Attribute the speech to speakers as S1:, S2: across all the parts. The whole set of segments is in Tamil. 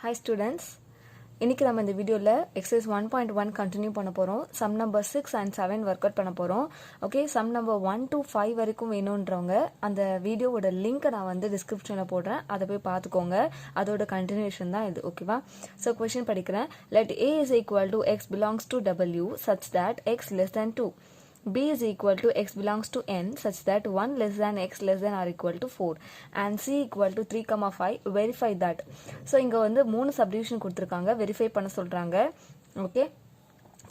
S1: Hi students, இன்னைக்கு நம்ம இந்த வீடியோல exercise 1.1 continue பண்ண போறோம். sum number 6 and 7 work out பண்ண போறோம். Okay, sum number 1 to 5 வரைக்கும் வேணும்ன்றவங்க அந்த வீடியோவோட லிங்க் நான் வந்து டிஸ்கிரிப்ஷன்ல போடுறேன். அதை போய் பார்த்துக்கோங்க. அதோட கண்டினியூஷன் தான் இது. ஓகேவா? So question படிக்கிறேன். Let A is equal to x belongs to W such that x less than 2. B is equal to x belongs to n such that 1 less than x less than or equal to 4 and C equal to 3, 5 verify that. So இங்க வந்து 3 subdivision கொடுத்திருக்காங்க, verify பண்ண சொல்றாங்க. Okay,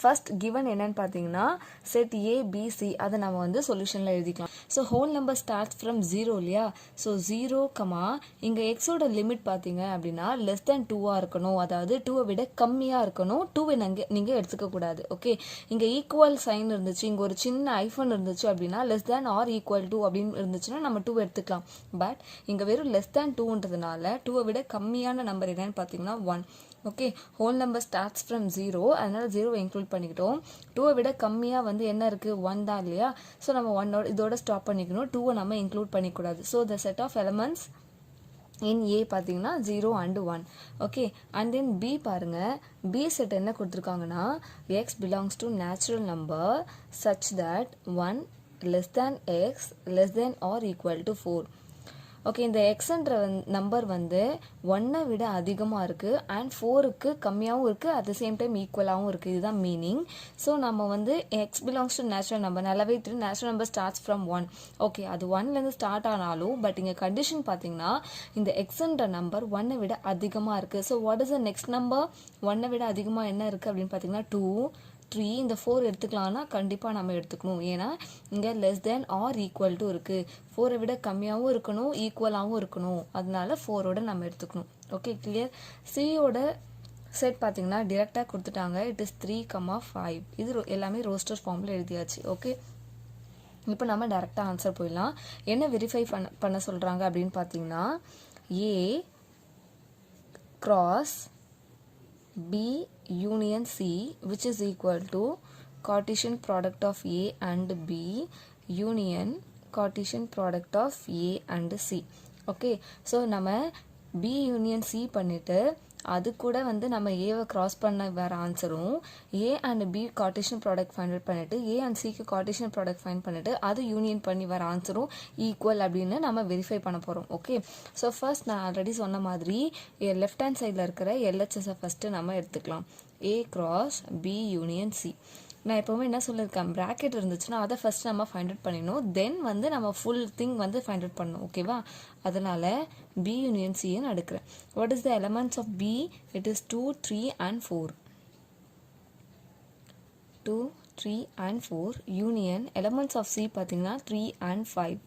S1: first given என்னன்னு பார்த்தீங்கன்னா set A B C அதை நம்ம வந்து சொல்யூஷன்ல எழுதிக்கலாம். So whole number starts from 0 இல்லையா? ஸோ 0, இங்கே எக்ஸோட லிமிட் பார்த்தீங்க அப்படின்னா லெஸ் தேன் 2 இருக்கணும், அதாவது 2 விட கம்மியாக இருக்கணும். 2 நீங்கள் எடுத்துக்க கூடாது. ஓகே, இங்கே ஈக்குவல் சைன் இருந்துச்சு, இங்கே ஒரு சின்ன ஐஃபன் இருந்துச்சு அப்படின்னா less than or equal to அப்படின்னு இருந்துச்சுன்னா நம்ம 2 எடுத்துக்கலாம். பட் இங்கே வெறும் லெஸ் தேன் 2ன்றதுனால 2 விட கம்மியான நம்பர் என்னன்னு பார்த்தீங்கன்னா 1. Okay, whole number starts from 0, அதனால 0 இன்க்ளூட் பண்ணிக்கிட்டோம். 2 விட கம்மியாக வந்து என்ன இருக்கு? 1 தான் இல்லையா? ஸோ நம்ம 1 இதோட ஸ்டாப் பண்ணிக்கணும். 2 நம்ம இன்க்ளூட் பண்ணிக்கூடாது. So the set of elements in A பார்த்தீங்கன்னா 0 and 1. Okay, and then B பாருங்க. பி செட் என்ன கொடுத்துருக்காங்கன்னா X belongs to natural number such that 1 less than x less than or equal to 4. Okay, இந்த எக்ஸ்ன்ற நம்பர் வந்து 1 விட அதிகமாக இருக்குது அண்ட் 4க்கு கம்மியாகவும் இருக்குது, அட் த சேம் டைம் ஈக்குவலாகவும் இருக்குது. இதுதான் மீனிங். ஸோ நம்ம வந்து X belongs to natural number, நல்லாவே தெரியும் natural number starts from 1. Okay, அது 1லேருந்து ஸ்டார்ட் ஆனாலும் பட் இங்கே கண்டிஷன் பார்த்தீங்கன்னா இந்த எக்ஸ்ன்ற நம்பர் 1 விட அதிகமாக இருக்குது. So what is the next number? 1 விட அதிகமாக என்ன இருக்குது அப்படின்னு பார்த்தீங்கன்னா 2, 3, இந்த 4 எடுத்துக்கலாம்னா கண்டிப்பாக நம்ம எடுத்துக்கணும். ஏன்னா இங்கே less than or equal to இருக்குது. 4 விட கம்மியாகவும் இருக்கணும், ஈக்குவலாகவும் இருக்கணும். அதனால 4ஓட நம்ம எடுத்துக்கணும். Okay, clear? சியோட செட் பார்த்தீங்கன்னா டிரெக்டாக கொடுத்துட்டாங்க. It is 3, 5. இது எல்லாமே ரோஸ்டர் ஃபார்மில் எழுதியாச்சு. ஓகே, இப்போ நம்ம டேரெக்டாக ஆன்சர் போயிடலாம். என்ன வெரிஃபை பண்ண சொல்கிறாங்க அப்படின்னு பார்த்தீங்கன்னா A cross B union C which is equal to Cartesian product of A and B union Cartesian product of A and C. Okay, so நம்ம B union C பண்ணிட்டு அது கூட வந்து நம்ம ஏவை கிராஸ் பண்ண வேற ஆன்சரும், A and B Cartesian product find பண்ணிட்டு ஏ அண்ட் சிக்கு கார்டீசியன் ப்ராடக்ட் ஃபைண்ட் பண்ணிட்டு அது யூனியன் பண்ணி வர ஆன்சரும் ஈக்குவல் அப்படின்னு நம்ம வெரிஃபை பண்ண போகிறோம். ஓகே, ஸோ ஃபர்ஸ்ட் நான் ஆல்ரெடி சொன்ன மாதிரி லெஃப்ட் ஹேண்ட் சைடில் இருக்கிற எல்ஹெச்எஸை ஃபஸ்ட்டு நம்ம எடுத்துக்கலாம். A cross B union C. நான் எப்போவுமே என்ன சொல்லியிருக்கேன், ப்ராக்கெட் இருந்துச்சுன்னா அதை ஃபஸ்ட் நம்ம ஃபைண்ட் அவுட் பண்ணிடணும், தென் வந்து நம்ம ஃபுல் திங் வந்து ஃபைண்ட் அவுட் பண்ணணும். ஓகேவா? அதனால் பி யூனியன் சின்னு எடுக்கிறேன். What is the elements of B? It is 2, 3 and 4. 2, 3 and 4 union elements of C பார்த்தீங்கன்னா 3 and 5.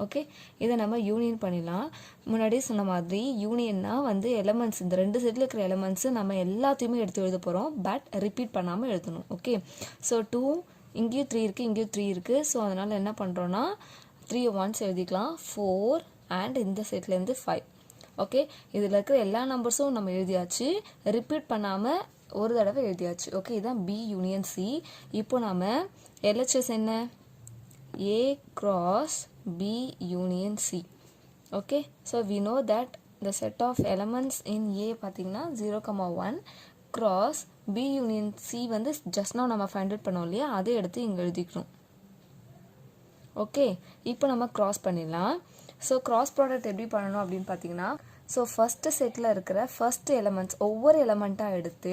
S1: ஓகே, இதை நம்ம யூனியன் பண்ணிடலாம். முன்னாடியே சொன்ன மாதிரி யூனியன்னா வந்து எலமெண்ட்ஸ், இந்த 2 செட்டில் இருக்கிற எலமெண்ட்ஸு நம்ம எல்லாத்தையுமே எடுத்து எழுத போகிறோம், பட் ரிப்பீட் பண்ணாமல் எழுதணும். ஓகே, ஸோ 2, இங்கேயும் 3 இருக்குது, இங்கேயும் 3 இருக்குது. ஸோ அதனால் என்ன பண்ணுறோன்னா 3 ஒன்ஸ் எழுதிக்கலாம். 4 அண்ட் இந்த செட்லேருந்து 5. ஓகே, இதில் இருக்கிற எல்லா நம்பர்ஸும் நம்ம எழுதியாச்சு, ரிப்பீட் பண்ணாமல் ஒரு தடவை எழுதியாச்சு. ஓகே, இதுதான் பி யூனியன் சி. இப்போ நம்ம எல்ஹெச்எஸ் என்ன? A cross B union C. Okay, so we know that the set of elements in A பார்த்தீங்கன்னா 0, 1 cross B union C வந்து just now நம்ம find out பண்ணோம் இல்லையா, அதை எடுத்து இங்கே எழுதிக்கணும். ஓகே, இப்போ நம்ம cross பண்ணிடலாம். ஸோ cross product எப்படி பண்ணணும் அப்படின்னு பார்த்தீங்கன்னா, ஸோ ஃபஸ்ட்டு செட்டில் இருக்கிற ஃபர்ஸ்ட் எலமெண்ட்ஸ் ஒவ்வொரு எலமெண்ட்டாக எடுத்து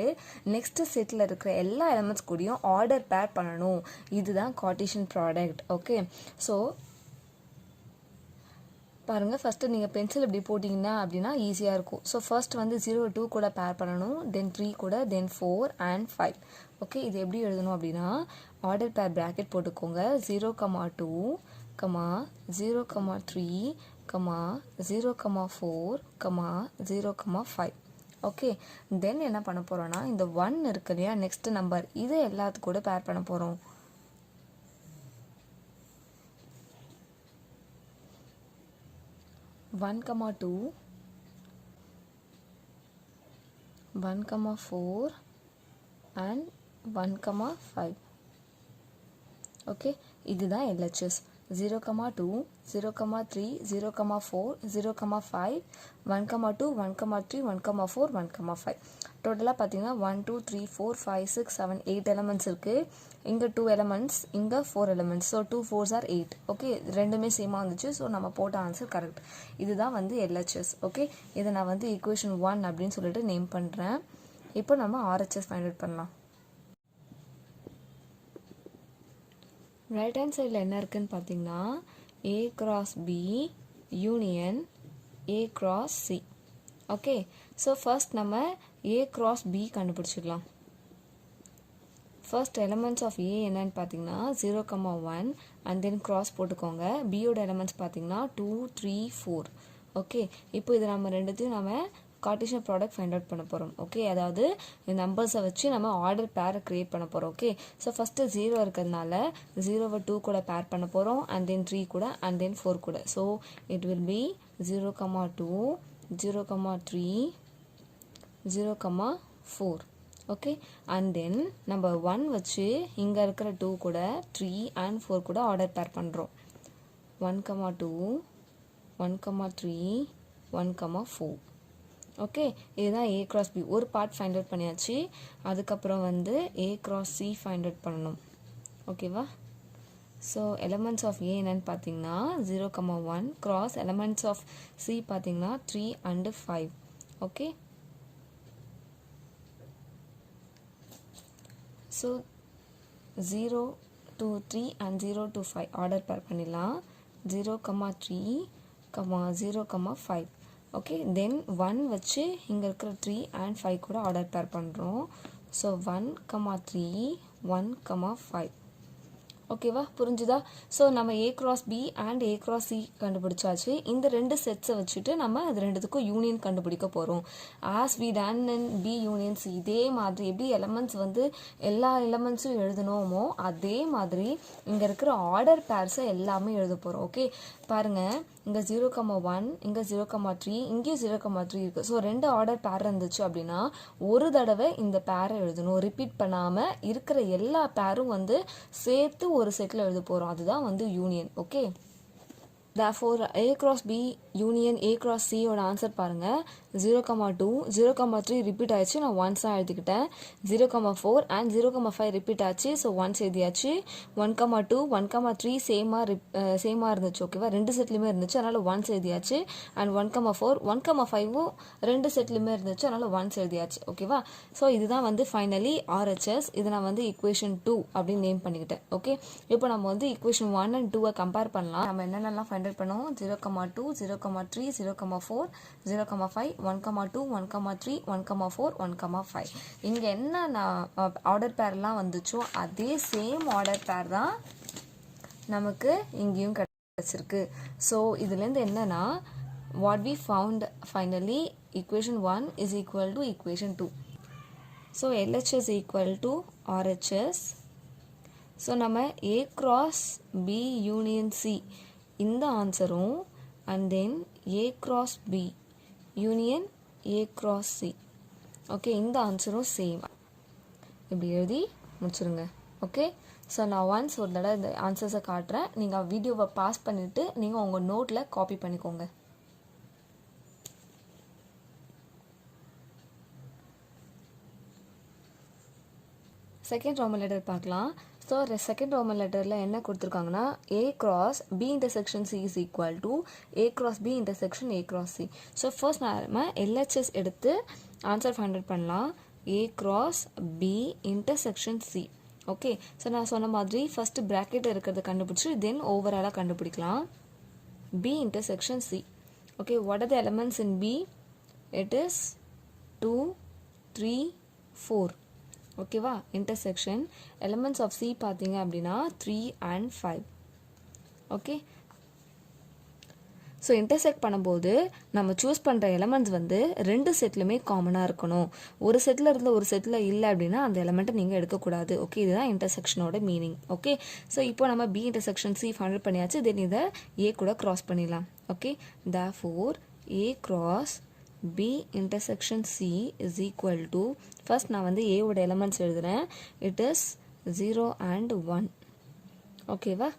S1: நெக்ஸ்ட்டு செட்டில் இருக்கிற எல்லா எலமெண்ட்ஸ் கூடயும் ஆர்டர் பேர் பண்ணணும். இதுதான் கார்டீசியன் ப்ராடக்ட். ஓகே, ஸோ பாருங்கள், ஃபஸ்ட்டு நீங்கள் பென்சில் இப்படி போட்டிங்கன்னா அப்படின்னா ஈஸியாக இருக்கும். ஸோ ஃபர்ஸ்ட் வந்து 0, 2 கூட பேர் பண்ணணும், தென் 3 கூட, தென் 4 and 5. ஓகே, இது எப்படி எழுதணும் அப்படின்னா ஆர்டர் பேர் ப்ராக்கெட் போட்டுக்கோங்க. 0, 2, 0, 3, 0, 4, 0, 5. ஓகே, தென் என்ன பண்ண போகிறோன்னா இந்த 1 இருக்கு இல்லையா, நெக்ஸ்ட் நம்பர், இதை எல்லாத்து கூட பேர் பண்ண போகிறோம். 1, 2, 1, 4 and 1, 5. ஓகே, இதுதான் எல்ஹெச்எஸ். 0, 2, 0, 3, 0, 4, 0, 5, 1, 2, 1, 3, 1, 4, 1, 5. டோட்டலாக பார்த்தீங்கன்னா 1, 2, 3, 4, 5, 6, 7, 8 எலமெண்ட்ஸ் இருக்குது. இங்கே 2 எலமெண்ட்ஸ், இங்கே 4 elements. So 2 4s are 8. Okay, ரெண்டுமே சேமாக வந்துச்சு. ஸோ நம்ம போட்ட ஆன்சர் கரெக்ட். இதுதான் வந்து எல்ஹெச்எஸ். ஓகே, இதை நான் வந்து ஈக்குவேஷன் 1 அப்படின்னு சொல்லிட்டு நேம் பண்ணுறேன். இப்போ நம்ம ஆர்ஹெச்எஸ் ஃபைண்ட் அவுட் பண்ணலாம். ரைட் ஹேண்ட் சைடில் என்ன இருக்குன்னு பார்த்தீங்கன்னா A cross B union A cross C. Okay, so first நம்ம A cross B கண்டுபிடிச்சிக்கலாம். ஃபர்ஸ்ட் எலமெண்ட்ஸ் ஆஃப் A என்னன்னு பார்த்தீங்கன்னா 0, 1 அண்ட் தென் கிராஸ் போட்டுக்கோங்க. பியோட எலமெண்ட்ஸ் பார்த்தீங்கன்னா 2, 3, 4. ஓகே, இப்போ இது நம்ம ரெண்டுத்தையும் நம்ம கார்ட்டீசியன் ப்ராடக்ட் ஃபைண்ட் அவுட் பண்ண போகிறோம். ஓகே, அதாவது இந்த நம்பர்ஸை வச்சு நம்ம ஆர்டர் பேரை க்ரியேட் பண்ண போகிறோம். ஓகே, ஸோ ஃபஸ்ட்டு 0 இருக்கிறதுனால 0வை 2 கூட பேர் பண்ண போகிறோம், அண்ட் தென் 3 கூட, அண்ட் தென் 4 கூட. So it will be 0, 2, 0, 3, 0, 4. Okay, and தென் நம்ம 1 வச்சு இங்கே இருக்கிற 2 கூட 3 அண்ட் 4 கூட ஆர்டர் பேர் பண்ணுறோம். 1, 2, 1, 3, 1, 4. ஓகே, இதுதான் A cross B. ஒரு பார்ட் ஃபைண்ட் அவுட் பண்ணியாச்சு. அதுக்கப்புறம் வந்து A cross C find out பண்ணணும். ஓகேவா? ஸோ எலமெண்ட்ஸ் ஆஃப் A என்னன்னு பார்த்தீங்கன்னா 0, 1 கிராஸ் எலமெண்ட்ஸ் ஆஃப் C பார்த்தீங்கன்னா 3 and 5. Okay, so 0 to 3 and 0 to 5 order பேர் பண்ணிடலாம். 0, 3, 0, 5. ஓகே, தென் 1 வச்சு இங்கே இருக்கிற 3 and 5 கூட ஆர்டர் பேர் பண்ணுறோம். ஸோ 1, 3, 1, 5. ஓகேவா, புரிஞ்சுதா? ஸோ நம்ம A cross B and A cross C கண்டுபிடிச்சாச்சு. இந்த ரெண்டு செட்ஸை வச்சுட்டு நம்ம அது ரெண்டுத்துக்கும் யூனியன் கண்டுபிடிக்க போகிறோம். As we done in B union C. இதே மாதிரி எப்படி எலமெண்ட்ஸ் வந்து எல்லா எலமெண்ட்ஸும் எழுதணுமோ அதே மாதிரி இங்கே இருக்கிற ஆர்டர் பேர்ஸை எல்லாமே எழுத போகிறோம். ஓகே, பாருங்கள், இங்கே 0, 1, இங்கே 0, 3, இங்கேயும் 0, 3 இருக்குது. ஸோ ரெண்டு ஆர்டர் பேர் இருந்துச்சு அப்படின்னா ஒரு தடவை இந்த பேரை எழுதணும், ரிப்பீட் பண்ணாமல் இருக்கிற எல்லா பேரும் வந்து சேர்த்து ஒரு செட்டில் எழுத போகிறோம். அதுதான் வந்து union. Okay, therefore A cross B union A cross C ஓட ஆன்சர் பாருங்கள். 0, 2, 0, 3 ரிப்பீட் ஆயிடுச்சு, நான் ஒன்ஸாக எழுதிக்கிட்டேன். 0, 4 அண்ட் 0, 5 ரிப்பீட் ஆச்சு, ஸோ ஒன்ஸ் எழுதியாச்சு. 1, 2, 1, 3 சேமாக இருந்துச்சு. ஓகேவா, ரெண்டு செட்லையுமே இருந்துச்சு, அதனால் ஒன்ஸ் எழுதியாச்சு. அண்ட் 1, 4, 1, 5 ரெண்டு செட்லையுமே இருந்துச்சு, அதனால் ஒன்ஸ் எழுதியாச்சு. ஓகேவா, ஸோ இதுதான் வந்து ஃபைனலி RHS. இதை நான் வந்து ஈக்குவேஷன் 2 அப்படின்னு நேம் பண்ணிக்கிட்டேன். ஓகே, இப்போ நம்ம வந்து ஈக்குவேஷன் 1 and 2 கம்பேர் பண்ணலாம். நம்ம என்னென்னலாம் ஃபைண்ட் அவுட் பண்ணுவோம்? 0, 2, 0, 3, 0, 4, 0, 5, 1, 2, 1, 3, 1, 4, 1, 5. இங்கே என்ன ஆர்டர் பேர்லாம் வந்துச்சோ அதே சேம் ஆர்டர் பேர் தான் நமக்கு இங்கேயும் கிடைச்சிருக்கு. ஸோ இதுலேருந்து என்னன்னா what we found finally equation 1 is equal to equation 2. So LHS equal to RHS. So நம்ம A cross B union C இந்த ஆன்சரும் and then A cross B union A cross C. Okay, இந்த ஆன்சரும் சேம். இப்படி எழுதி முடிச்சுருங்க. ஓகே, ஸோ நான் ஒன்ஸ் ஒரு தடவை இந்த ஆன்சர்ஸை காட்டுறேன். நீங்கள் வீடியோவை பாஸ் பண்ணிவிட்டு நீங்கள் உங்கள் நோட்டில் காப்பி பண்ணிக்கோங்க. செகண்ட் ரோமன் லெட்டர் பார்க்கலாம். ஸோ செகண்ட் ரோமன் லெட்டரில் என்ன கொடுத்துருக்காங்கன்னா A cross B intersection C is equal to A cross B intersection A cross C. So first நம்ம LHS எடுத்து ஆன்சர் ஃபைண்ட் அவுட் பண்ணலாம். A cross B intersection C. Okay, so நான் சொன்ன மாதிரி ஃபஸ்ட்டு ப்ராக்கெட் இருக்கிறத கண்டுபிடிச்சி தென் ஓவராலாக கண்டுபிடிக்கலாம். B intersection C. Okay, what are the elements in B? It is 2, 3, 4. ஓகேவா, இன்டர்செக்ஷன் எலமெண்ட்ஸ் ஆஃப் C பார்த்தீங்க அப்படின்னா 3 and 5. ஓகே, ஸோ இன்டர்செக்ட் பண்ணும்போது நம்ம சூஸ் பண்ணுற எலமெண்ட்ஸ் வந்து ரெண்டு செட்லையுமே காமனாக இருக்கணும். ஒரு செட்டில் இருந்து ஒரு செட்டில் இல்லை அப்படின்னா அந்த எலமெண்ட்டை நீங்கள் எடுக்கக்கூடாது. ஓகே, இதுதான் இன்டர்செக்ஷனோட மீனிங். ஓகே, ஸோ இப்போ நம்ம B இன்டர்செக்ஷன் C ஃபைண்ட் பண்ணியாச்சு. தென் இதை A கூட கிராஸ் பண்ணிடலாம். Okay, therefore A cross B intersection C is equal to, first நான் வந்து A ஓட elements எழுதுறேன். It is 0 and 1. ஓகேவா,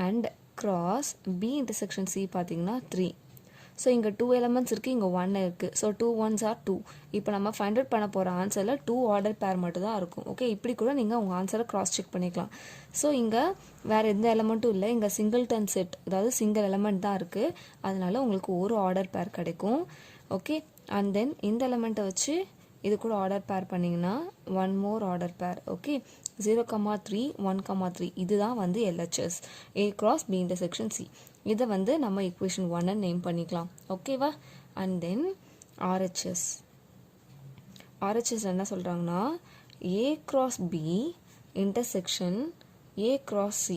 S1: and cross B intersection C பார்த்தீங்கன்னா 3. ஸோ இங்கே 2 எலமெண்ட்ஸ் இருக்குது, இங்கே 1 இருக்குது. So 2 1s are 2. இப்போ நம்ம ஃபைண்ட் அவுட் பண்ண போகிற ஆன்சரில் 2 ஆர்டர் பேர் மட்டும் தான் இருக்கும். ஓகே, இப்படி கூட நீங்கள் உங்கள் ஆன்சரை கிராஸ் செக் பண்ணிக்கலாம். ஸோ இங்கே வேறு எந்த எலமெண்ட்டும் இல்லை, இங்கே சிங்கிள்டன் செட், அதாவது சிங்கிள் எலமெண்ட் தான் இருக்குது. அதனால உங்களுக்கு ஒரு ஆர்டர் பேர் கிடைக்கும். ஓகே, அண்ட் தென் இந்த எலமெண்ட்டை வச்சு இது கூட ஆர்டர் பேர் பண்ணிங்கன்னா 1 more ஆர்டர் பேர். ஓகே, 0,3 1,3 இதுதான் வந்து LHS, A cross B intersection C. இதை வந்து நம்ம equation 1 நேம் பண்ணிக்கலாம். ஓகேவா? அண்ட் தென் RHS என்ன சொல்கிறாங்கன்னா A cross B intersection A cross C.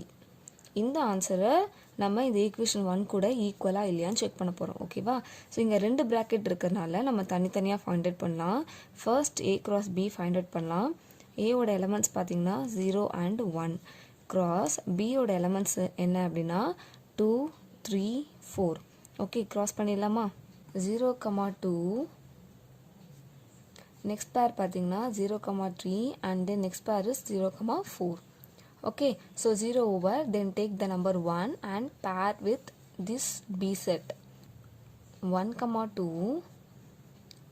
S1: இந்த ஆன்சரை நம்ம இந்த ஈக்குவேஷன் 1 கூட ஈக்குவலாக இல்லையான்னு செக் பண்ண போகிறோம். ஓகேவா? ஸோ இங்கே 2 ப்ராக்கெட் இருக்கிறதுனால நம்ம தனித்தனியாக ஃபைண்ட் அவுட் பண்ணலாம். First A cross B find out பண்ணலாம். ஏவோட எலமெண்ட்ஸ் பார்த்தீங்கன்னா 0 and 1 கிராஸ் பியோட எலமெண்ட்ஸ் என்ன அப்படின்னா 2 3 4. ஓகே, கிராஸ் பண்ணிடலாமா? 0,2 நெக்ஸ்ட் பேர் பார்த்தீங்கன்னா 0,3 அண்ட் தென் நெக்ஸ்ட் பேர் is 0,4. Okay, so 0 over, then take the number 1 and pair with this B set. 1,2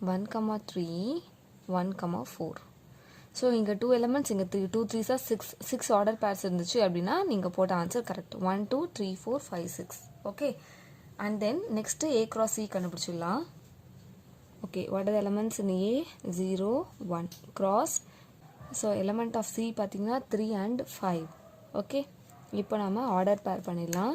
S1: 1,3 1,4. So இங்கே 2 எலமெண்ட்ஸ், இங்கே 3 2 3s are 6 ஆர்டர் பேர்ஸ் இருந்துச்சு அப்படின்னா நீங்கள் போட்ட answer correct. 1 2 3 4 5 6. Okay, and then next A cross C கண்டுபிடிச்சிடலாம். Okay, what are the elements in A? 0 1 cross. So element of C பார்த்தீங்கன்னா 3 and 5. ஓகே, இப்போ நம்ம ஆர்டர் பேர் பண்ணிடலாம்.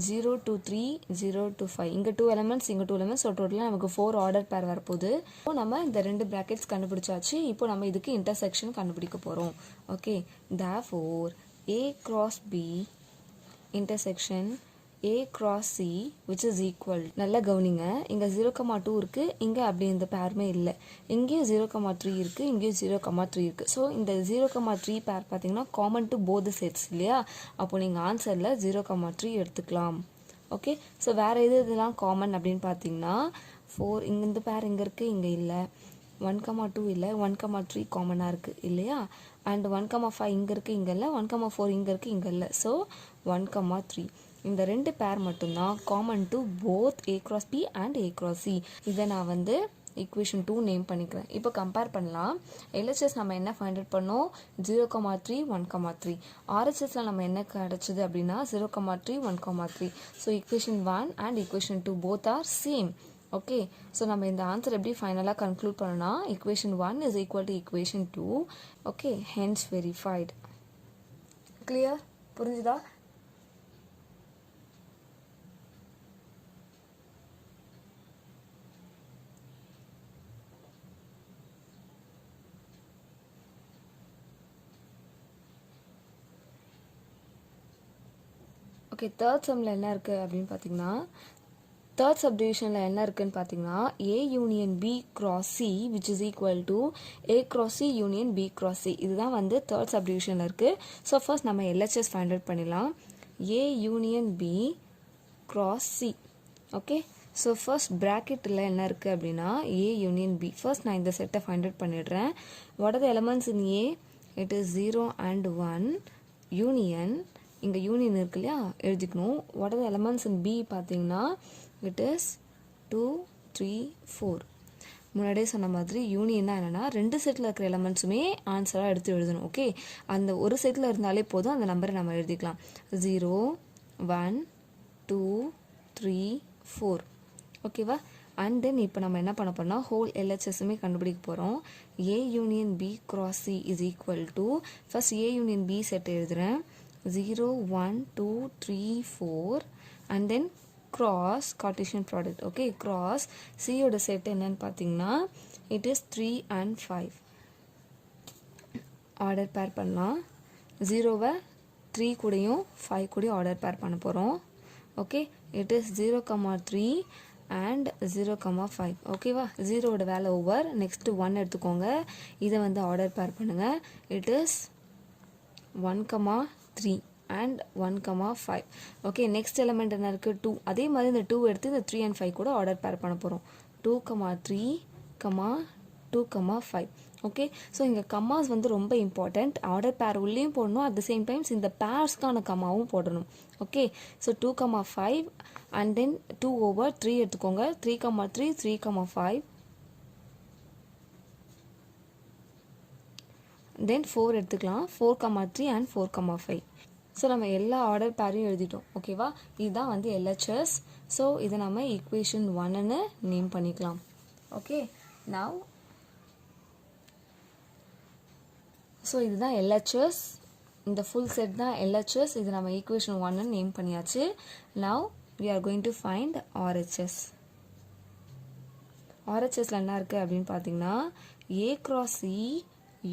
S1: 0 to 3 0 to 5. இங்கே 2 எலமெண்ட்ஸ், இங்கே 2 எலமெண்ட்ஸ். ஸோ டோட்டலாக நமக்கு 4 ஆர்டர் பேர் வரப்போகுது. இப்போ நம்ம இந்த 2 ப்ராக்கெட்ஸ் கண்டுபிடிச்சாச்சு. இப்போ நம்ம இதுக்கு இன்டர்செக்ஷன் கண்டுபிடிக்க போகிறோம். Okay, therefore A cross B intersection A cross C which is equal. நல்லா கவனிங்க, இங்கே 0,2 இருக்குது, இங்கே அப்படி இந்த பேருமே இல்லை. இங்கேயும் 0,3 இருக்குது, இங்கேயும் 0,3 இருக்குது. ஸோ இந்த 0,3 பேர் பார்த்தீங்கன்னா காமன் டு போத் செட்ஸ் இல்லையா? அப்போ நீங்கள் ஆன்சரில் 0,3 எடுத்துக்கலாம். ஓகே, ஸோ வேறு இதெல்லாம் காமன் அப்படின்னு பார்த்தீங்கன்னா 4 இங்கே இந்த பேர் இங்கே இருக்குது, இங்கே இல்லை. 1,2 இல்லை, 1,3 காமனாக இருக்குது இல்லையா? அண்ட் 1,5 இங்கே இருக்குது, இங்கே இல்லை. 1,4 இங்கே இருக்குது, இங்கே இல்லை. ஸோ 1,3 இந்த 2 பேர் மட்டும்தான் common to both A cross B and A cross C. இதை நான் வந்து equation 2 நேம் பண்ணிக்கிறேன். இப்போ கம்பேர் பண்ணலாம். LHS நம்ம என்ன ஃபைண்ட் அவுட் பண்ணோம்? 0,3 1,3. RHSல நம்ம என்ன கிடைச்சது அப்படின்னா 0,3 1,3. So equation 1 and equation 2 both are same. Okay, so நம்ம இந்த ஆன்சர் எப்படி ஃபைனலாக கன்க்ளூட் பண்ணோம்னா equation 1 is equal to equation 2. Okay, hence verified. Clear? புரிஞ்சுதா? ஓகே, தேர்ட் சம்மில் என்ன இருக்குது அப்படின்னு பார்த்தீங்கன்னா, தேர்ட் சப்டிவிஷனில் என்ன இருக்குன்னு பார்த்தீங்கன்னா A union B cross C which is equal to A cross C union B cross C. இதுதான் வந்து தேர்ட் சப்டிவிஷனில் இருக்குது. ஸோ ஃபர்ஸ்ட் நம்ம LHS ஃபைண்ட் அவுட் பண்ணிடலாம். A union B cross C. Okay, so first ப்ராக்கெட்டில் என்ன இருக்குது அப்படின்னா A union B. ஃபர்ஸ்ட் நான் இந்த செட்டை ஃபைண்ட் அவுட் பண்ணிடுறேன். What are the elements in A? It is 0 and 1 union. இங்கே யூனியன் இருக்கு இல்லையா, எழுதிக்கணும். What are the elements in B பார்த்தீங்கன்னா இட் இஸ் 2 3 4. முன்னாடியே சொன்ன மாதிரி யூனியன்னா என்னென்னா 2 செட்டில் இருக்கிற எலமெண்ட்ஸுமே ஆன்சராக எடுத்து எழுதணும். ஓகே, அந்த ஒரு செட்டில் இருந்தாலே போதும், அந்த நம்பரை நம்ம எழுதிக்கலாம். 0 1 2 3 4. ஓகேவா? அண்ட் தென் இப்போ நம்ம என்ன பண்ண போறோம்னா ஹோல் LHSமே கண்டுபிடிக்க போகிறோம். A union B cross C is equal to, first A union B set எழுதுகிறேன். 0 1 2 3 4 and then cross Cartesian product. Okay, cross C யோட செட் என்னன்னு பார்த்தீங்கன்னா இட் இஸ் 3 and 5. ஆர்டர் பேர் பண்ணலாம். 0வை 3 கூடயும் 5 கூடயும் ஆர்டர் பேர் பண்ண போகிறோம். Okay, it is 0,3 and 0,5. ஓகேவா? 0வோட வேலை ஓவர். நெக்ஸ்ட்டு 1 எடுத்துக்கோங்க. இதை வந்து ஆர்டர் பேர் பண்ணுங்கள். It is 1,3 and 1,5. Okay, next element என்ன இருக்குது? 2. அதே மாதிரி இந்த 2 எடுத்து இந்த 3 and 5 கூட ஆர்டர் பேர் பண்ண போகிறோம். 2,3, 2,5. ஓகே, ஸோ இங்கே கம்மாஸ் வந்து ரொம்ப இம்பார்ட்டண்ட். ஆர்டர் பேர் உள்ளேயும் போடணும், அட் த சேம் டைம்ஸ் இந்த பேர்ஸ்க்கான கம்மாவும் போடணும். ஓகே, ஸோ 2,5 அண்ட் தென் 2/3 எடுத்துக்கோங்க. 3,3 3,5 தென் 4 எடுத்துக்கலாம். 4,3 அண்ட் 4,5. ஸோ நம்ம எல்லா ஆர்டர் பேரையும் எழுதிட்டோம். ஓகேவா, இதுதான் வந்து LHS. ஸோ இதை நம்ம ஈக்குவேஷன் 1ன்னு நேம் பண்ணிக்கலாம். ஓகே, நவ் ஸோ இதுதான் LHS. இந்த ஃபுல் செட் தான் LHS. இது நம்ம ஈக்குவேஷன் 1ன்னு நேம் பண்ணியாச்சு. Now we are going to find RHS. RHSல என்ன இருக்குது அப்படின்னு பார்த்தீங்கன்னா A cross C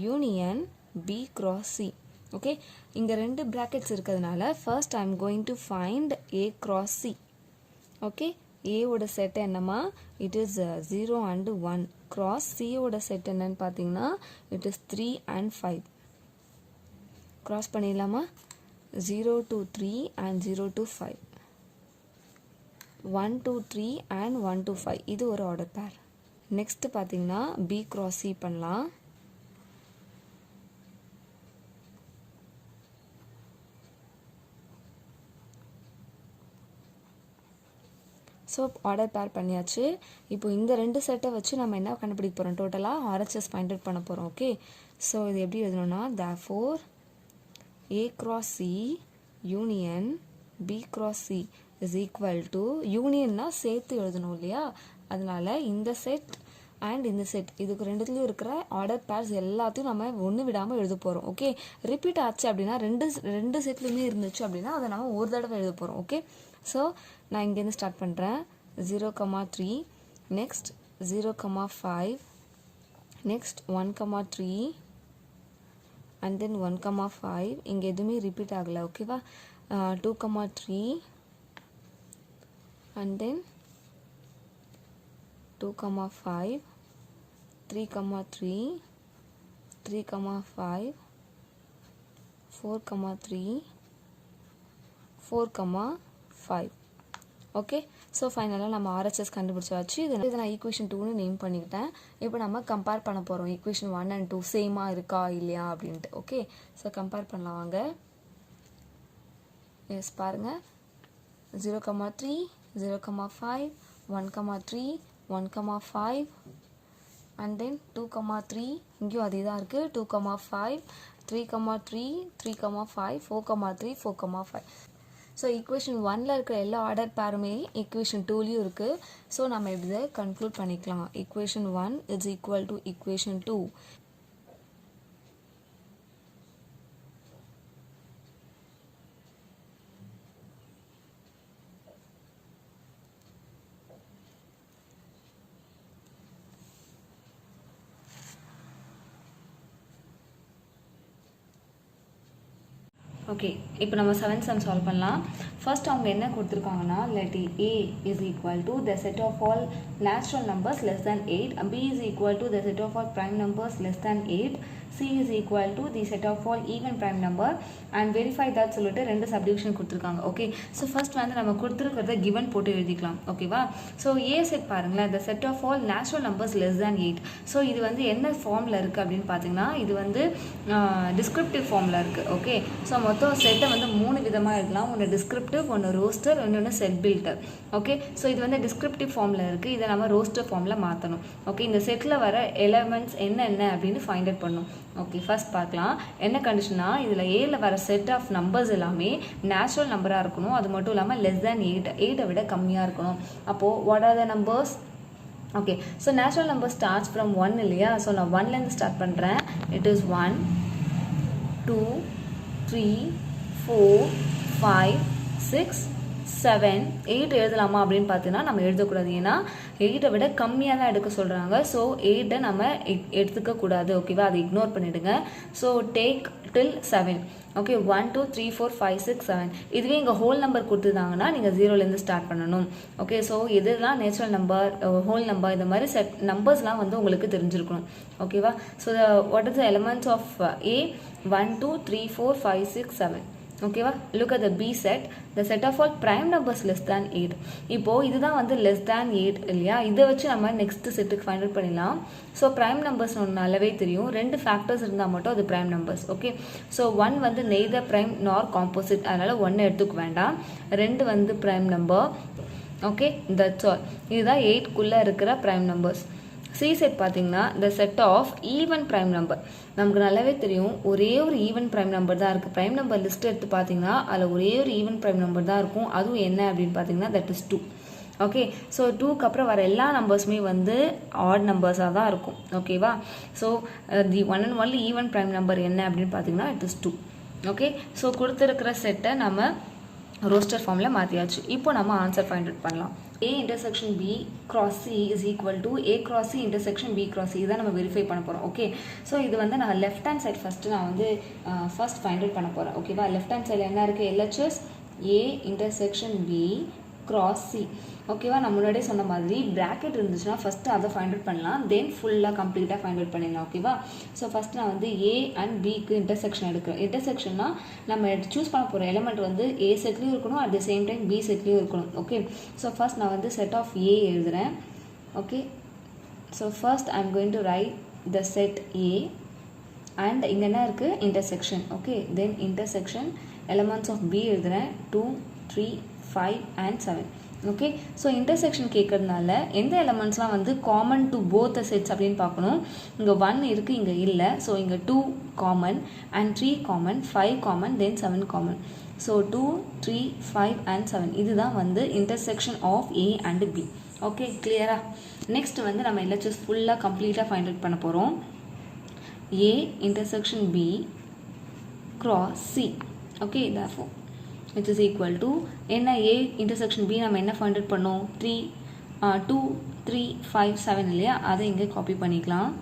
S1: union B cross C. Okay, இங்கே 2 brackets இருக்கிறதுனால first I am going to find A cross C. Okay, ஏவோட செட் என்னமா, இட் இஸ் 0 and 1. cross சியோட செட் என்னன்னு பார்த்தீங்கன்னா இட் இஸ் 3 and 5. cross பண்ணிடலாமா, 0 to 3 and 0 to 5, 1 to 3 and 1 to 5. இது ஒரு ஆர்டர் பேர். நெக்ஸ்ட் பார்த்தீங்கன்னா B cross C பண்ணலாம். ஸோ ஆர்டர் பேர் பண்ணியாச்சு. இப்போ இந்த 2 செட்டை வச்சு நம்ம என்ன கண்டுபிடிக்க போகிறோம், டோட்டலாக RHS ஃபைண்ட் அவுட் பண்ண போகிறோம். ஓகே, ஸோ இது எப்படி எழுதணும்னா therefore A cross C union B cross C is equal to, யூனியன்னா சேர்த்து எழுதணும் இல்லையா, அதனால இந்த செட் அண்ட் இந்த செட் இதுக்கு ரெண்டுத்துலேயும் இருக்கிற ஆர்டர் பேர்ஸ் எல்லாத்தையும் நம்ம ஒன்று விடாமல் எழுத போகிறோம். ஓகே, ரிப்பீட் ஆச்சு அப்படின்னா ரெண்டு செட்லேயுமே இருந்துச்சு அப்படின்னா அதை நம்ம ஒரு தடவை எழுத போகிறோம். ஓகே, ஸோ நான் இங்கேருந்து ஸ்டார்ட் பண்ணுறேன். 0,3 நெக்ஸ்ட் 0,5 நெக்ஸ்ட் 1,3 அண்ட் தென் 1,5. இங்கே எதுவுமே ரிப்பீட் ஆகலை. ஓகேவா, 2,3 அண்ட் தென் 2,5 3,3 3,5 4,3 4,5. ஓகே, ஸோ ஃபைனலாக நம்ம RHS கண்டுபிடிச்சாச்சு. இதை நான் ஈக்குவேஷன் 2ன்னு நேம் பண்ணிக்கிட்டேன். இப்போ நம்ம கம்பேர் பண்ண போகிறோம் ஈக்குவேஷன் 1 and 2 சேமாக இருக்கா இல்லையா அப்படின்ட்டு. ஓகே, ஸோ கம்பேர் பண்ணலாம் வாங்க. எஸ் பாருங்கள், 0,3 0,5 1,3 1,5 அண்ட் தென் 2,3 இங்கேயும் அதே தான் இருக்குது. 2,5 3,3 3,5 4,3 4,5. ஸோ ஈக்குவேஷன் 1ல் இருக்கிற எல்லா ஆர்டர் பேருமே ஈக்குவேஷன் 2லேயும் இருக்குது. ஸோ நம்ம இதை கன்க்ளூட் பண்ணிக்கலாம். Equation 1 is equal to equation 2. Okay, இப்போ நம்ம 7th sum சால்வ் பண்ணலாம். ஃபர்ஸ்ட் அவங்க என்ன கொடுத்துருக்காங்கன்னா, let A is equal to the set of all natural numbers less than 8, B is equal to the set of all prime numbers less than 8, C is equal to the set of all even prime number and verify that சொல்லிட்டு 2 சப்டிவிஷன் கொடுத்துருக்காங்க. ஓகே, ஸோ ஃபர்ஸ்ட் வந்து நம்ம கொடுத்துருக்கிறத கிவன் போட்டு எழுதிக்கலாம். ஓகேவா, ஸோ ஏ செட் பாருங்களேன், the set of all natural numbers less than 8. So இது வந்து என்ன ஃபார்மில் இருக்குது அப்படின்னு பார்த்தீங்கன்னா, இது வந்து டிஸ்கிரிப்டிவ் ஃபார்மில் இருக்குது. ஓகே, ஸோ மொத்தம் செட்டை வந்து 3 விதமாக இருக்கலாம். ஒன்று டிஸ்கிரிப்டிவ், ஒன்று ரோஸ்டர், இன்னொன்று செட் பில்டர். ஓகே, ஸோ இது வந்து டிஸ்கிரிப்டிவ் ஃபார்மில் இருக்குது. இதை நம்ம ரோஸ்டர் ஃபார்மில் மாற்றணும். ஓகே, இந்த செட்டில் வர எலமெண்ட்ஸ் என்னென்ன அப்படின்னு ஃபைண்ட் அவுட் பண்ணணும். ஓகே, ஃபர்ஸ்ட் பார்க்கலாம். என்ன கண்டிஷனா, இதில் ஏல வர செட் ஆஃப் நம்பர்ஸ் எல்லாமே நேச்சுரல் நம்பராக இருக்கணும். அது மட்டும் இல்லாமல் லெஸ் தேன் 8 விட கம்மியாக இருக்கணும். அப்போது what are the numbers? Okay, so natural number starts from 1 இல்லையா. ஸோ நான் 1லேருந்து ஸ்டார்ட் பண்ணுறேன். இட் இஸ் 1 2 3 4 5 6 7 8 எழுதலாமா அப்படின்னு பார்த்தீங்கன்னா நம்ம எழுதக்கூடாது. ஏன்னா 8 விட கம்மியாக தான் எடுக்க சொல்கிறாங்க. ஸோ 8 நம்ம எடுத்துக்கக்கூடாது. ஓகேவா, அதை இக்னோர் பண்ணிவிடுங்க. ஸோ டேக் டில் 7. ஓகே, 1 2 3 4 5 6 7. இதுவே இங்கே ஹோல் நம்பர் கொடுத்துருந்தாங்கன்னா நீங்கள் 0லேருந்து ஸ்டார்ட் பண்ணணும். ஓகே, ஸோ இதெல்லாம் நேச்சுரல் நம்பர், ஹோல் நம்பர், இந்த மாதிரி செட் நம்பர்ஸ்லாம் வந்து உங்களுக்கு தெரிஞ்சிருக்கணும். ஓகேவா, so what is the elements of A? 1 2 3 4 5 6 7. ஓகேவா? Look at the B set, the set of all prime numbers less than 8. இப்போது இதுதான் வந்து லெஸ் தேன் 8 இல்லையா? இதை வச்சு நம்ம நெக்ஸ்ட் செட்டுக்கு ஃபைண்ட் அவுட் பண்ணிடலாம். ஸோ ப்ரைம் நம்பர்ஸ் ஒன்று நல்லாவே தெரியும், 2 ஃபேக்டர்ஸ் இருந்தால் மட்டும் அது ப்ரைம் நம்பர்ஸ். ஓகே, ஸோ 1 வந்து நெய்தர் ப்ரைம் நார் காம்போசிட், அதனால் 1 எடுத்துக்க வேண்டாம். 2 வந்து prime number. Okay, that's all. இதுதான் 8க்குள்ளே இருக்கிற ப்ரைம் நம்பர்ஸ். சி செட் பார்த்தீங்கன்னா the set of even prime number. நமக்கு நல்லாவே தெரியும் ஒரே ஒரு ஈவன் ப்ரைம் நம்பர் தான் இருக்குது. ப்ரைம் நம்பர் லிஸ்ட் எடுத்து பார்த்தீங்கன்னா அதில் ஒரே ஒரு ஈவன் ப்ரைம் நம்பர் தான் இருக்கும். அதுவும் என்ன அப்படின்னு பார்த்தீங்கன்னா தட் இஸ் 2. ஓகே, ஸோ 2க்கு அப்புறம் வர எல்லா நம்பர்ஸுமே வந்து ஆட் நம்பர்ஸாக தான் இருக்கும். ஓகேவா? So the one and only even prime number என்ன அப்படின்னு பார்த்தீங்கன்னா இட் இஸ் 2. ஓகே, ஸோ கொடுத்துருக்கிற செட்டை நம்ம ரோஸ்டர் ஃபார்மில் மாற்றியாச்சு. இப்போ நம்ம ஆன்சர் ஃபைண்ட் அவுட் பண்ணலாம். A intersection B cross C is equal to A cross C intersection B cross C. இதான் நம்ம வெரிஃபை பண்ண போகிறோம். ஓகே, ஸோ இது வந்து நான் லெஃப்ட் ஹேண்ட் சைட் ஃபஸ்ட்டு நான் வந்து ஃபர்ஸ்ட் ஃபைண்ட் அவுட் பண்ண போகிறேன். ஓகேவா? லெஃப்ட் ஹேண்ட் சைடில் என்ன இருக்குது? LHS A intersection B cross C. ஓகேவா? நான் முன்னாடியே சொன்ன மாதிரி ப்ராக்கெட் இருந்துச்சுன்னா ஃபஸ்ட்டு அதை ஃபைண்ட் அவுட் பண்ணலாம், தென் ஃபுல்லாக கம்ப்ளீட்டாக ஃபைண்ட் அவுட் பண்ணிடலாம். ஓகேவா? ஸோ ஃபஸ்ட் நான் வந்து ஏ அண்ட் பிக்கு இன்டர்செக்ஷன் எடுக்கிறேன். இன்டர்செக்ஷன்னா நம்ம சூஸ் பண்ண போகிற எலிமெண்ட் வந்து ஏ செட்லேயும் இருக்கணும், at the same time B செட்லேயும் இருக்கணும். ஓகே, ஸோ ஃபர்ஸ்ட் நான் வந்து செட் ஆஃப் ஏ எழுதுகிறேன். Okay, so first I am going to write the set A and இங்கே என்ன இருக்குது? Intersection. Okay, then intersection elements of B எழுதுகிறேன். 2, 3, 5 and 7. ஓகே, ஸோ இன்டர்செக்ஷன் கேட்கறதுனால எந்த எலமெண்ட்ஸ்லாம் வந்து common to both the sets அப்படின்னு பார்க்கணும். இங்கே 1 இருக்குது, இங்கே இல்லை. ஸோ இங்கே 2 common and 3 common, 5 common, then 7 common. So 2, 3, 5 and 7 இதுதான் வந்து intersection of A and B. Okay, கிளியரா? நெக்ஸ்ட் வந்து நம்ம LHS ஃபுல்லாக கம்ப்ளீட்டாக ஃபைண்ட் அவுட் பண்ண போகிறோம். A intersection B cross C. Okay, therefore which is equal to என்ன A intersection B நம்ம என்ன find out பண்ணோம்? 2, 3, 5, 7 இல்லையா? அதை இங்கே காப்பி பண்ணிக்கலாம்.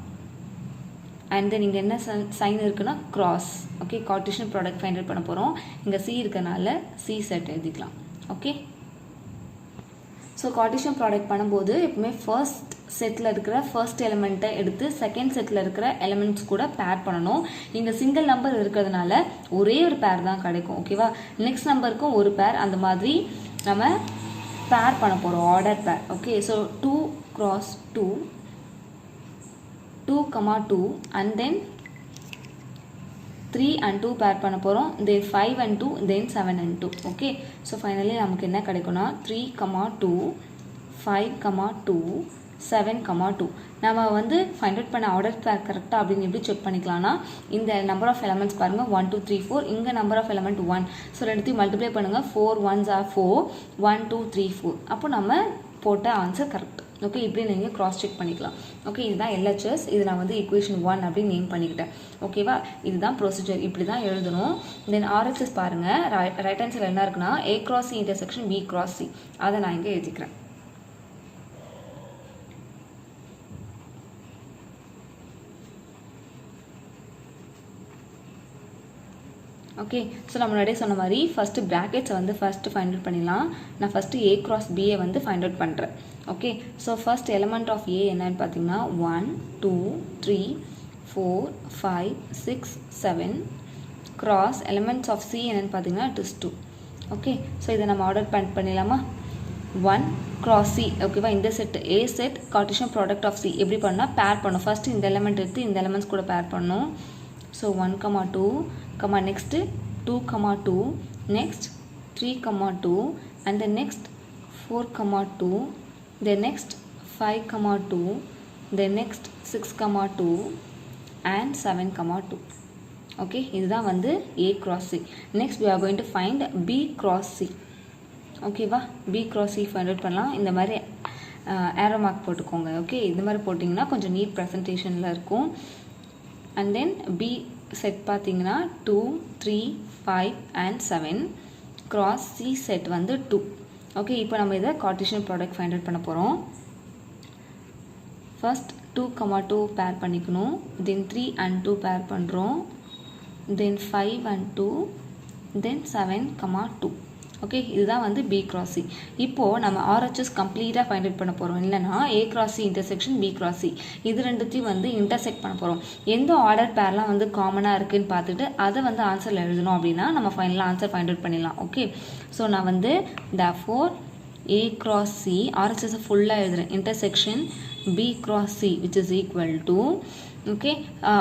S1: அண்ட் தென் இங்கே என்ன சைன் இருக்குன்னா cross. Okay, Cartesian product find out பண்ண போகிறோம். இங்கே C இருக்கனால C செட் எழுதிக்கலாம். ஓகே, ஸோ கார்ட்டீசியன் ப்ராடக்ட் பண்ணும்போது எப்பவுமே ஃபர்ஸ்ட் செட்டில் இருக்கிற ஃபர்ஸ்ட் எலிமெண்ட்டை எடுத்து செகண்ட் செட்டில் இருக்கிற எலிமெண்ட்ஸ் கூட பேர் பண்ணணும். இங்கே சிங்கிள் நம்பர் இருக்கிறதுனால ஒரே ஒரு பேர் தான் கிடைக்கும். ஓகேவா? நெக்ஸ்ட் நம்பருக்கும் ஒரு பேர், அந்த மாதிரி நம்ம பேர் பண்ண போகிறோம், ஆர்டர் பேர். Okay, so 2 cross 2, 2, 2 and then 3 and 2 பேர் பண்ண போகிறோம். தென் 5 and 2, then 7 and 2. Okay, so finally நமக்கு என்ன கிடைக்கும்னா 3, 2, 5, 2, 7, 2. நம்ம வந்து ஃபைண்ட் அவுட் பண்ண ஆர்டர் பேர் கரெக்டாக அப்படின்னு எப்படி செக் பண்ணிக்கலாம்னா இந்த நம்பர் ஆஃப் எலமெண்ட்ஸ் பாருங்கள், 1, 2, 3, 4. இங்கே நம்பர் ஆஃப் எலமெண்ட் 1. ஸோ ரெண்டுத்தையும் மல்டிப்ளை பண்ணுங்கள். 4 1s are 4, 1, 2, 3, 4. அப்போ நம்ம போட்ட ஆன்சர் கரெக்ட். ஓகே, இப்படி நீங்கள் கிராஸ் செக் பண்ணிக்கலாம். ஓகே, இதுதான் LHS. இது நான் வந்து equation 1 அப்படின்னு நேம் பண்ணிக்கிட்டேன். ஓகேவா? இதுதான் ப்ரொசீஜர், இப்படி தான் எழுதணும். தென் RHS பாருங்கள், ரைட் ஹேண்ட் சைடில் என்ன இருக்குன்னா A cross C intersection B cross C. அதை நான் இங்கே எழுதிக்கிறேன். ஓகே, ஸோ நம்ம முன்னாடியே சொன்ன மாதிரி ஃபஸ்ட்டு ப்ராக்கெட்ஸை வந்து ஃபஸ்ட்டு ஃபைண்ட் அவுட் பண்ணிடலாம். நான் ஃபஸ்ட்டு A cross B வந்து ஃபைண்ட் அவுட் பண்ணுறேன். Okay, so first element of A என்னன்னு பார்த்தீங்கன்னா 1, 2, 3, 4, 5, 6, 7 கிராஸ் எலிமெண்ட்ஸ் ஆஃப் சி என்னன்னு பார்த்தீங்கன்னா இட் இஸ் 2. ஓகே, ஸோ இதை நம்ம ஆர்டர் பண்ணிடலாமா? 1 cross C. ஓகேவா? இந்த set A set cartesian product of C எப்படி பண்ணால் பேர் பண்ணும். ஃபஸ்ட்டு இந்த எலிமெண்ட் எடுத்து இந்த எலிமெண்ட்ஸ் கூட பேர் பண்ணணும். So 1, 2, next 2, 2, next 3, 2 and the next 4, 2, the next 5, 2, the next 6, 2 and 7, 2. Okay, இதுதான் வந்து A cross C. Next we are going to find B cross C. ஓகேவா? B cross C find out பண்ணலாம். இந்த மாதிரி ஏரோ மார்க் போட்டுக்கோங்க. ஓகே, இந்த மாதிரி போட்டிங்கன்னா கொஞ்சம் நீட் ப்ரெசன்டேஷனில் இருக்கும். அண்ட் தென் B செட் பார்த்தீங்கன்னா 2, 3, 5 and 7 cross C செட் வந்து 2. ஓகே, இப்போ நம்ம இதை கார்ட்டீசியன் ப்ராடக்ட் ஃபைண்ட் அவுட் பண்ண போகிறோம். ஃபர்ஸ்ட் 2, 2 பேர் பண்ணிக்கணும். தென் 3 and 2 பேர் பண்ணுறோம். தென் 5 and 2, தென் 7, 2. ஓகே, இதுதான் வந்து பி கிராஸ் சி. இப்போது நம்ம ஆர்ஹெச்எஸ் கம்ப்ளீட்டாக ஃபைண்ட் அவுட் பண்ண போகிறோம். இல்லைனா A cross C intersection B cross C இது ரெண்டுத்தையும் வந்து இன்டர்செக்ட் பண்ண போகிறோம். எந்த ஆர்டர் பேர்லாம் வந்து காமனாக இருக்குதுன்னு பார்த்துட்டு அதை வந்து ஆன்சரில் எழுதணும் அப்படின்னா நம்ம ஃபைனலாக ஆன்சர் ஃபைண்ட் அவுட் பண்ணிடலாம். ஓகே, ஸோ நான் வந்து therefore A cross C RHS ஃபுல்லாக எழுதுறேன். Intersection B cross C which is equal to okay,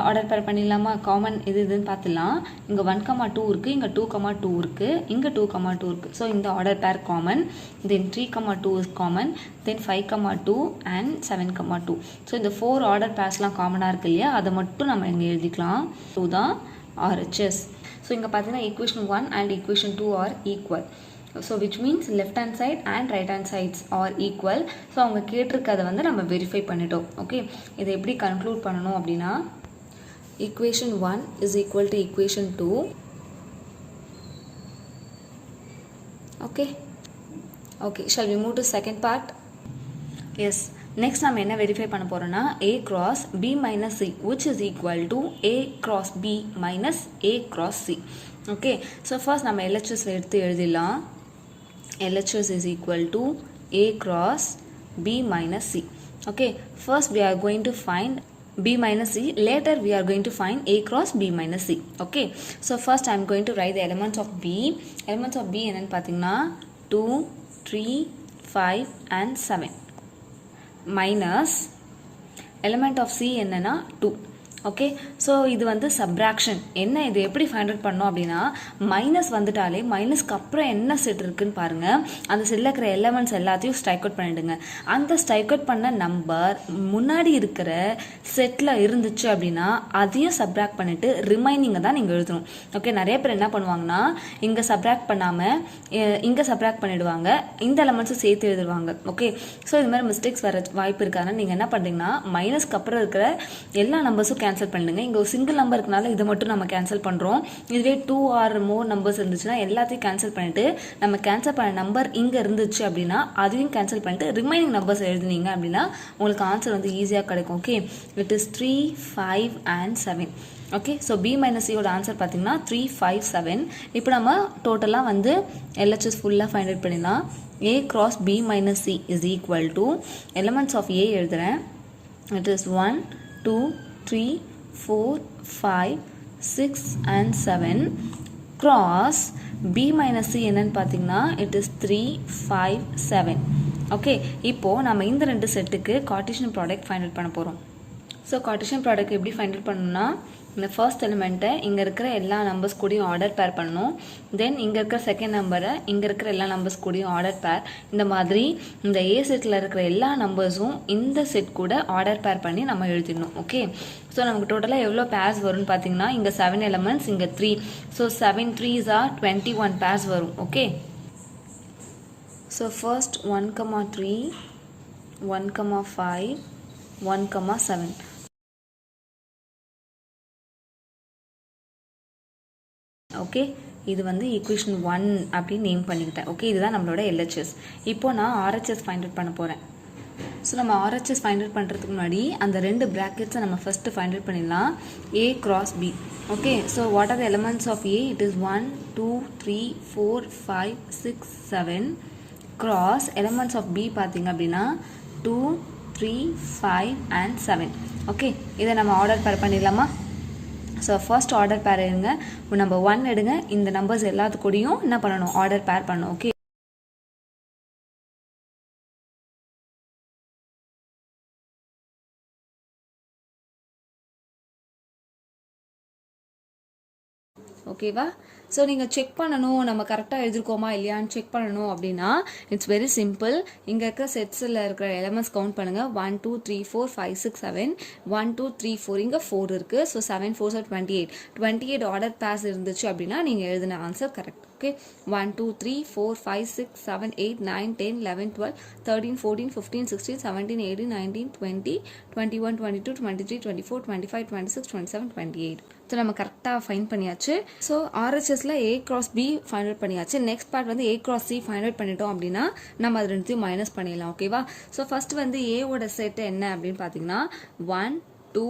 S1: order பேர் பண்ணிடலாமா? காமன் இதுன்னு பார்த்துலாம். இங்கே 1,2 இருக்குது, இங்கே 2,2 இருக்குது, இங்கே 2,2 இருக்குது. ஸோ இந்த ஆர்டர் பேர் common. Then 3,2 is common, then 5,2 and 7,2. So இந்த 4 ஆர்டர் பேர்ஸ்லாம் காமனாக இருக்கு இல்லையா, அதை மட்டும் நம்ம இங்கே எழுதிக்கலாம். ஸோ தான் RHS. ஸோ இங்கே பார்த்தீங்கன்னா equation 1 and equation 2 are equal. So which means left hand side and right hand sides are equal. So அவங்க கேட்டிருக்கதை வந்து நம்ம வெரிஃபை பண்ணிட்டோம். ஓகே, இதை எப்படி கன்க்ளூட் பண்ணணும் அப்படின்னா equation 1 is equal to equation 2. Okay, okay, shall we move to second part? Yes, next நம்ம என்ன வெரிஃபை பண்ண போறோம்னா A cross B minus C which is equal to A cross B minus A cross C. Okay, so first நம்ம LHS எடுத்து எழுதிடலாம். LHS is equal to A cross B minus C. Okay, first we are going to find B minus C, later we are going to find A cross B minus C. Okay, so first I am going to write the elements of B. Elements of B என்னன்னு பார்த்தீங்கன்னா 2, 3, 5 and 7 minus element of C என்னன்னா 2. ஓகே, ஸோ இது வந்து சப்ராக்ஷன். என்ன இது எப்படி ஃபைண்ட் அவுட் பண்ணோம் அப்படின்னா மைனஸ் வந்துட்டாலே மைனஸ்க்கு அப்புறம் என்ன செட் இருக்குன்னு பாருங்கள். அந்த செட்டில் இருக்கிற எலமெண்ட்ஸ் எல்லாத்தையும் ஸ்ட்ரைக் அவுட் பண்ணிவிடுங்க. அந்த ஸ்ட்ரைக் அவுட் பண்ண நம்பர் முன்னாடி இருக்கிற செட்டில் இருந்துச்சு அப்படின்னா அதையும் சப்ராக்ட் பண்ணிவிட்டு ரிமைனிங்கை தான் நீங்கள் எழுதணும். ஓகே, நிறைய பேர் என்ன பண்ணுவாங்கன்னா இங்கே சப்ராக்ட் பண்ணாமல் இங்கே சப்ராக்ட் பண்ணிவிடுவாங்க, இந்த எலமெண்ட்ஸும் சேர்த்து எழுதுவாங்க. ஓகே, ஸோ இது மாதிரி மிஸ்டேக்ஸ் வர வாய்ப்பு இருக்காதுன்னா நீங்கள் என்ன பண்ணுறீங்கன்னா மைனஸ்க்கு அப்புறம் இருக்கிற எல்லா நம்பர்ஸும் கேன்சல் பண்ணுங்க. இங்கே ஒரு சிங்கிள் நம்பர் இருக்கனால இதை மட்டும் நம்ம கேன்சல் பண்ணுறோம். இதுவே 2 or more நம்பர்ஸ் இருந்துச்சுன்னா எல்லாத்தையும் கேன்சல் பண்ணிட்டு நம்ம கேன்சல் பண்ண நம்பர் இங்கே இருந்துச்சு அப்படின்னா அதையும் கேன்சல் பண்ணிட்டு ரிமைனிங் நம்பர்ஸ் எழுதுனீங்க அப்படின்னா உங்களுக்கு ஆன்சர் வந்து ஈஸியாக கிடைக்கும். Okay, it is 3, 5 and 7. Okay, so B minus C யோட ஆன்சர் பார்த்தீங்கன்னா 3, 5, 7. இப்போ நம்ம டோட்டலாக வந்து LHS ஃபுல்லாக ஃபைண்ட் அவுட் பண்ணிடலாம். A cross B minus C is equal to elements of A எழுதுகிறேன். It is 1, 2, 3, 4, 5, 6 and 7 cross B minus C என்னன்னு பார்த்தீங்கன்னா it is 3, 5, 7. ஓகே, இப்போது நம்ம இந்த ரெண்டு செட்டுக்கு கார்ட்டீசியன் ப்ராடக்ட் ஃபைண்ட் அவுட் பண்ண போகிறோம். ஸோ கார்ட்டீசியன் ப்ராடக்ட் எப்படி ஃபைண்ட் அவுட் பண்ணணும்னா இந்த ஃபர்ஸ்ட் எலிமெண்ட்டை இங்கே இருக்கிற எல்லா நம்பர்ஸ் கூடயும் ஆர்டர் பேர் பண்ணணும். தென் இங்கே இருக்கிற செகண்ட் நம்பரை இங்கே இருக்கிற எல்லா நம்பர்ஸ் கூடயும் ஆர்டர் பேர். இந்த மாதிரி இந்த ஏ செட்டில் இருக்கிற எல்லா நம்பர்ஸும் இந்த செட் கூட ஆர்டர் பேர் பண்ணி நம்ம எழுதிடணும். ஓகே, ஸோ நமக்கு டோட்டலாக எவ்வளோ பேர்ஸ் வரும்னு பார்த்தீங்கன்னா இங்கே 7 எலிமெண்ட்ஸ், இங்கே 3. ஸோ 7 3s are 21 பேர்ஸ் வரும். Okay, so first 1,3, 1,5, 1,7. ஓகே, இது வந்து ஈக்குவேஷன் 1 அப்படின்னு நேம் பண்ணிக்கிட்டேன். ஓகே, இதுதான் நம்மளோட LHS. இப்போ நான் RHS ஃபைண்ட் அவுட் பண்ண போகிறேன். ஸோ நம்ம RHS ஃபைண்ட் அவுட் பண்ணுறதுக்கு முன்னாடி அந்த ரெண்டு ப்ராக்கெட்ஸை நம்ம ஃபஸ்ட்டு ஃபைண்ட் அவுட் பண்ணிடலாம். A cross B. Okay, so what are the elements of A? It is 1, 2, 3, 4, 5, 6, 7 cross elements of B பார்த்தீங்க அப்படின்னா 2, 3, 5 and 7. ஓகே, இதை நம்ம ஆர்டர் பேர் பண்ணிடலாமா? ஸோ ஃபர்ஸ்ட் ஆர்டர் பேர் எடுங்க. நம்பர் 1 எடுங்க. இந்த நம்பர்ஸ் எல்லாத்து கூடயும் என்ன பண்ணணும்? ஆர்டர் பேர் பண்ணணும். ஓகே, ஓகேவா? ஸோ நீங்கள் செக் பண்ணணும் நம்ம கரெக்டாக எழுதிருக்கோமா இல்லையான்னு செக் பண்ணணும் அப்படின்னா இட்ஸ் வெரி சிம்பிள். இங்கே இருக்கிற செட்ஸில் இருக்கிற எலமெண்ட்ஸ் கவுண்ட் பண்ணுங்கள். 1, 2, 3, 4, 5, 6, 7. 1, 2, 3, 4 இங்கே 4 இருக்குது. So 7 4s are 28. 28 order pairs இருந்துச்சு அப்படின்னா நீங்கள் எழுதின ஆன்சர் கரெக்ட். Okay, 1, 2, 3, 4, 5, 6, 7, 8, 9, 10, 11, 12, 13, 14, 15, 16, 17, 18, 19, 20, 21, 22, 23, 24, 25, 26, 27, 28. ஸோ நம்ம கரெக்டாக ஃபைண்ட் பண்ணியாச்சு. ஸோ RHSல A cross B find out பண்ணியாச்சு. நெக்ஸ்ட் பார்ட் வந்து A cross C find out பண்ணிட்டோம் அப்படின்னா நம்ம அது ரெண்டுத்தையும் மைனஸ் பண்ணிடலாம். ஓகேவா? ஸோ ஃபர்ஸ்ட் வந்து ஏவோட செட் என்ன அப்படின்னு பார்த்தீங்கன்னா 1, 2,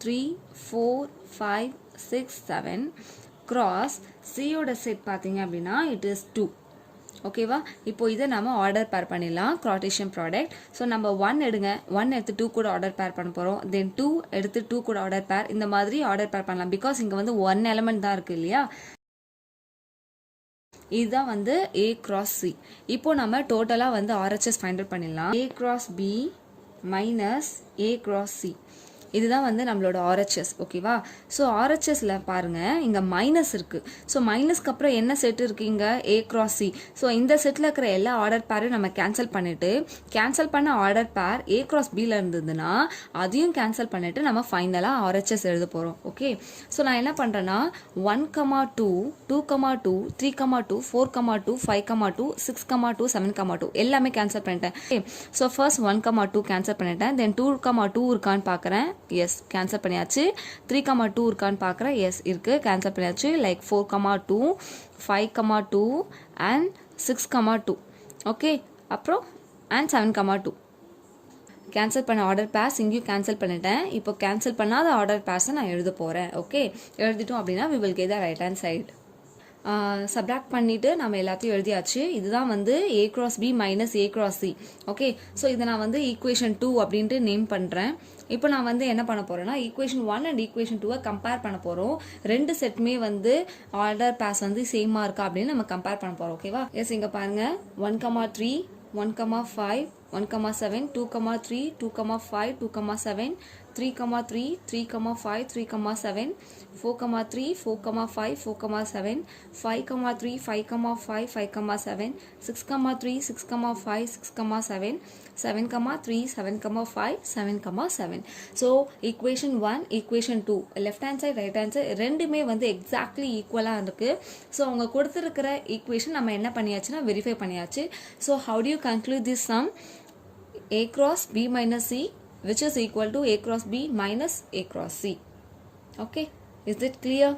S1: 3, 4, 5, 6, 7 cross C யோட செட் பார்த்தீங்க அப்படின்னா இட் இஸ் 2. ஓகேவா? இப்போ இதை நம்ம ஆர்டர் பேர் பண்ணிடலாம். Cartesian product. ஸோ நம்ம 1 எடுங்க, 1 எடுத்து 2 கூட ஆர்டர் பேர் பண்ண போகிறோம். தென் 2 எடுத்து 2 கூட ஆர்டர் பேர், இந்த மாதிரி ஆர்டர் பேர் பண்ணலாம். பிகாஸ் இங்கே வந்து 1 எலமெண்ட் தான் இருக்குது இல்லையா? இதுதான் வந்து A cross C. இப்போ நம்ம டோட்டலாக வந்து RHS ஃபைண்ட் அவுட் பண்ணிடலாம். A cross B minus A cross C. இதுதான் வந்து நம்மளோட RHS. ஓகேவா? ஸோ RHSல பாருங்க இங்கே மைனஸ் இருக்கு. ஸோ மைனஸ்க்கு அப்புறம் என்ன செட் இருக்கு இங்கே? A cross C. ஸோ இந்த செட்டில் இருக்கிற எல்லா ஆர்டர் பேரையும் நம்ம கேன்சல் பண்ணிட்டு, கேன்சல் பண்ண ஆர்டர் பேர் A cross Bல இருந்ததுன்னா அதையும் கேன்சல் பண்ணிட்டு நம்ம ஃபைனலாக RHS எழுத போகிறோம். ஓகே? ஸோ நான் என்ன பண்ணுறேன்னா 1,2 2,2 3,2 4,2 5,2 6,2 7,2 எல்லாமே கேன்சல் பண்ணிட்டேன். ஸோ ஃபர்ஸ்ட் 1,2 கேன்சல் பண்ணிட்டேன். தென் 2,2 இருக்கான்னு பார்க்குறேன். எஸ், கேன்சல் பண்ணியாச்சு. 3,2 இருக்கான்னு பார்க்குறேன். எஸ் இருக்கு, கேன்சல் பண்ணியாச்சு. Like 4,2 5,2 and 6,2. ஓகே, அப்புறம் அண்ட் 7,2 கேன்சல் பண்ண ஆர்டர் பேர்ஸ் இங்கேயும் கேன்சல் பண்ணிட்டேன். இப்போ கேன்சல் பண்ணாத ஆர்டர் பேர்ஸை நான் எழுத போகிறேன். ஓகே, எழுதிட்டோம் அப்படின்னா we will get the right hand side. Subtract பண்ணிவிட்டு நம்ம எல்லாத்தையும் எழுதியாச்சு. இதுதான் வந்து A cross B minus A cross C. Okay, so இதை நான் வந்து ஈக்குவேஷன் 2 அப்படின்ட்டு நேம் பண்ணுறேன். இப்போ நான் வந்து என்ன பண்ண போகிறேன்னா ஈக்குவேஷன் 1 அண்ட் ஈக்குவேஷன் 2 கம்பேர் பண்ண போகிறோம். ரெண்டு செட்டுமே வந்து ஆர்டர் பேஸ் வந்து சேமாக இருக்கா அப்படின்னு நம்ம கம்பேர் பண்ண போகிறோம். ஓகேவா? எஸ், இங்கே பாருங்கள் 1,3 1,5 1,7 2,3 2,5 2,7 3,3 3,5 3,7 4,3 4,5 4,7 5,3 5,5 5,7 6,3 6,5 6,7 7,3 7,5 7,7. So equation 1 equation 2 left hand side right hand side ரெண்டுமே வந்து எக்ஸாக்ட்லி ஈக்குவலாக இருக்குது. ஸோ அவங்க கொடுத்துருக்கிற ஈக்குவேஷன் நம்ம என்ன பண்ணியாச்சுன்னா வெரிஃபை பண்ணியாச்சு. So how do you conclude this sum? A cross B minus C, which is equal to A cross B minus A cross C. Okay, is it clear?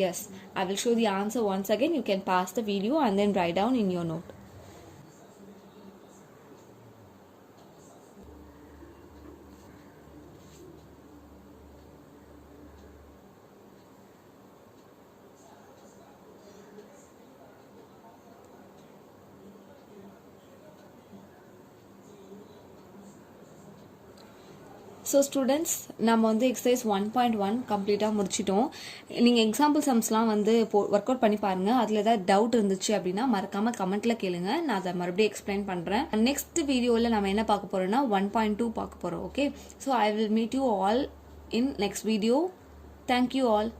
S1: Yes, I will show the answer once again. You can pause the video and then write down in your note. So students, நம்ம வந்து எக்ஸசைஸ் 1.1 கம்ப்ளீட்டாக முடிச்சிட்டோம். நீங்கள் எக்ஸாம்பிள் சம்ஸ்லாம் வந்து ஒர்க் அவுட் பண்ணி பாருங்கள். அதில் ஏதாவது டவுட் இருந்துச்சு அப்படின்னா மறக்காமல் கமெண்ட்டில் கேளுங்க. நான் அதை மறுபடியும் எக்ஸ்பிளைன் பண்ணுறேன். நெக்ஸ்ட் வீடியோவில் நம்ம என்ன பார்க்க போகிறோம்னா 1.2 பார்க்க போகிறோம். Okay, so I will meet you all in next video. Thank you all.